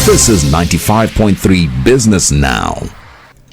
This is 95.3 Business Now.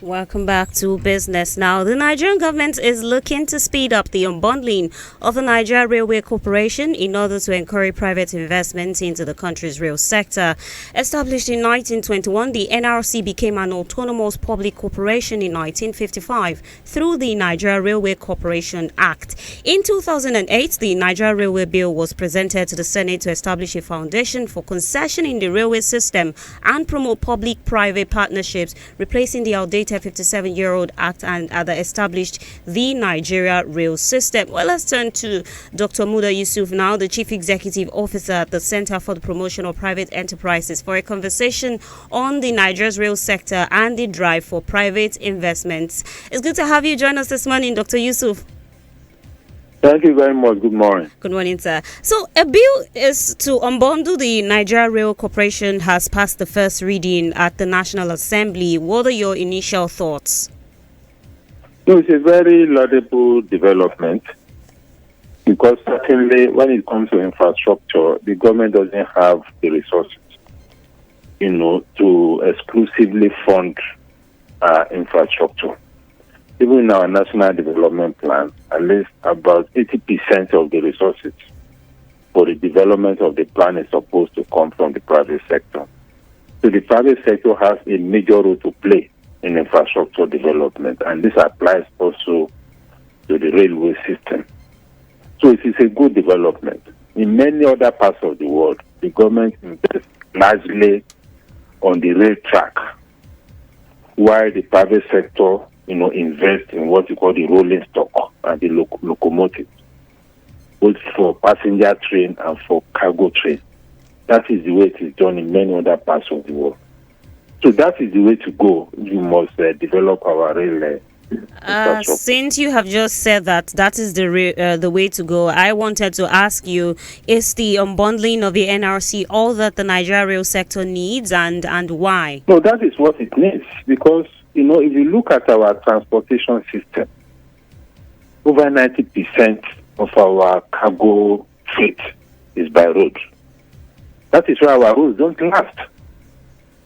Welcome back to Business Now. The Nigerian government is looking to speed up the unbundling of the Nigeria Railway Corporation in order to encourage private investment into the country's rail sector. Established in 1921, the NRC became an autonomous public corporation in 1955 through the Nigeria Railway Corporation Act. In 2008, the Nigeria Railway Bill was presented to the Senate to establish a foundation for concession in the railway system and promote public-private partnerships, replacing the outdated 57-year-old Act and that established the Nigeria Rail System. Well, let's turn to Dr. Muda Yusuf now, the Chief Executive Officer at the Center for the Promotion of Private Enterprises, for a conversation on the Nigeria's rail sector and the drive for private investments. It's good to have you join us this morning, Dr. Yusuf. Thank you very much. Good morning. Good morning, sir. So, a bill is to unbundle the Nigeria Rail Corporation has passed the first reading at the National Assembly. What are your initial thoughts? It's a very laudable development because certainly when it comes to infrastructure, the government doesn't have the resources, to exclusively fund infrastructure. Even in our national development plan, at least about 80% of the resources for the development of the plan is supposed to come from the private sector. So the private sector has a major role to play in infrastructure development, and this applies also to the railway system. So it is a good development. In many other parts of the world, the government invests largely on the rail track, while the private sector invest in what you call the rolling stock and the locomotives, both for passenger train and for cargo train. That is the way it is done in many other parts of the world. So that is the way to go. We must develop our rail infrastructure. Since you have just said that is the way to go, I wanted to ask you, is the unbundling of the NRC all that the Nigeria rail sector needs, and why? No, that is what it needs, because if you look at our transportation system, over 90% of our cargo freight is by road. That is why our roads don't last.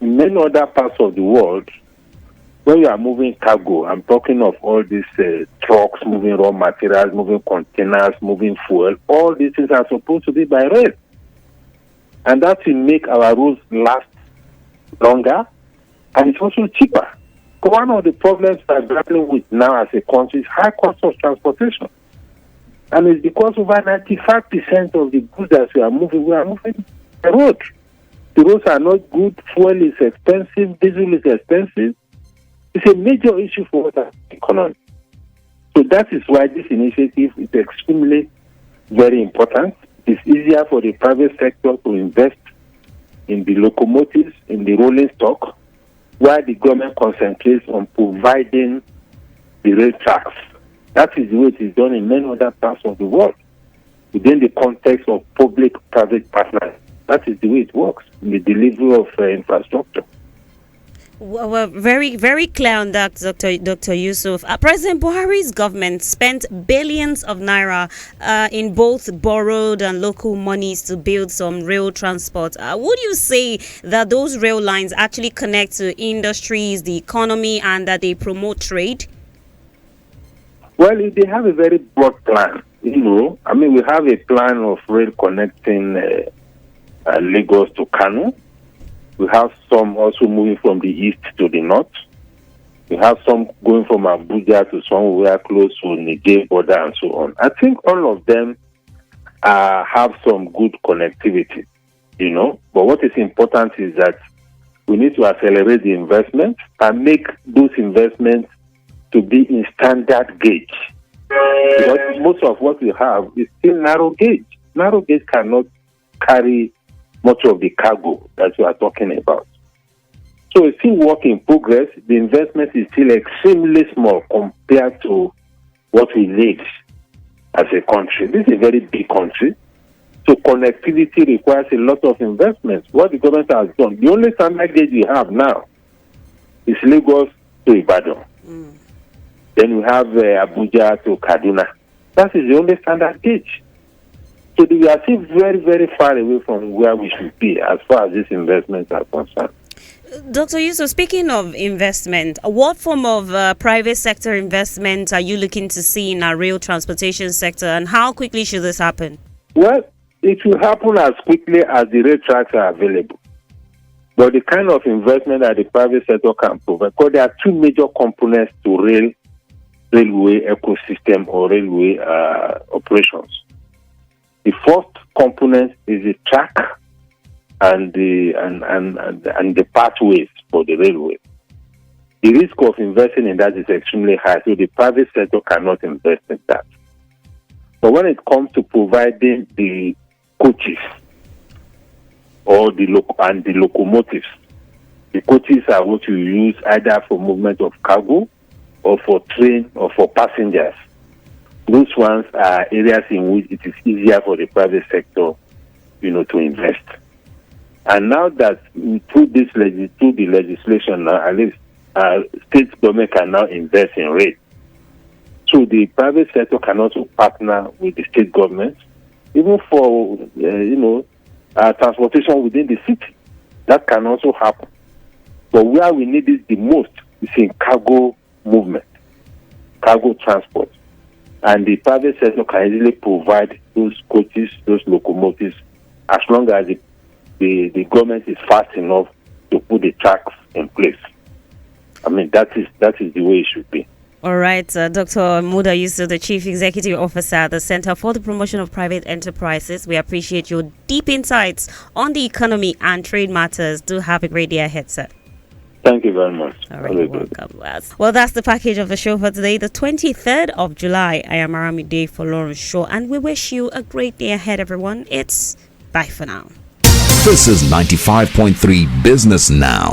In many other parts of the world, when you are moving cargo, I'm talking of all these trucks moving raw materials, moving containers, moving fuel, all these things are supposed to be by rail. And that will make our roads last longer, and it's also cheaper. One of the problems we are grappling with now as a country is high cost of transportation. And it's because over 95% of the goods that we are moving by road. The roads are not good, fuel is expensive, diesel is expensive. It's a major issue for the economy. So that is why this initiative is extremely very important. It's easier for the private sector to invest in the locomotives, in the rolling stock, while the government concentrates on providing the rail tracks. That is the way it is done in many other parts of the world, within the context of public-private partners. That is the way it works in the delivery of infrastructure. Well, very, very clear on that, Dr. Yusuf. President Buhari's government spent billions of naira in both borrowed and local monies to build some rail transport. Would you say that those rail lines actually connect to industries, the economy, and that they promote trade? Well, they have a very broad plan. We have a plan of rail connecting Lagos to Kano. We have some also moving from the east to the north. We have some going from Abuja to somewhere close to Niger border and so on. I think all of them have some good connectivity, But what is important is that we need to accelerate the investment and make those investments to be in standard gauge. Because most of what we have is still narrow gauge. Narrow gauge cannot carry much of the cargo that we are talking about. So it's still work in progress. The investment is still extremely small compared to what we need as a country. This is a very big country. So connectivity requires a lot of investment. What the government has done, the only standard gauge we have now is Lagos to Ibadan. Then we have Abuja to Kaduna. That is the only standard gauge. So we are still very, very far away from where we should be as far as these investments are concerned. Dr. Yusuf, speaking of investment, what form of private sector investment are you looking to see in our rail transportation sector, and how quickly should this happen? Well, it will happen as quickly as the rail tracks are available. But the kind of investment that the private sector can provide, because there are two major components to railway ecosystem or railway operations. The first component is the track and the pathways for the railway. The risk of investing in that is extremely high, so the private sector cannot invest in that. But when it comes to providing the coaches or the locomotives, the coaches are what you use either for movement of cargo or for train or for passengers. Those ones are areas in which it is easier for the private sector, to invest. And now that through the legislation now, at least state government can now invest in rail. So the private sector can also partner with the state government, even for transportation within the city. That can also happen. But where we need it the most is in cargo movement, cargo transport. And the private sector can easily provide those coaches, those locomotives, as long as the government is fast enough to put the tracks in place. I mean, that is the way it should be. All right, Dr. Muda Yusuf, the Chief Executive Officer at the Center for the Promotion of Private Enterprises. We appreciate your deep insights on the economy and trade matters. Do have a great day ahead, sir. Thank you very much. All right, you're welcome. Well, that's the package of the show for today, the 23rd of July. I am Aramide for Lawrence Shaw, and we wish you a great day ahead, everyone. It's bye for now. This is 95.3 Business Now.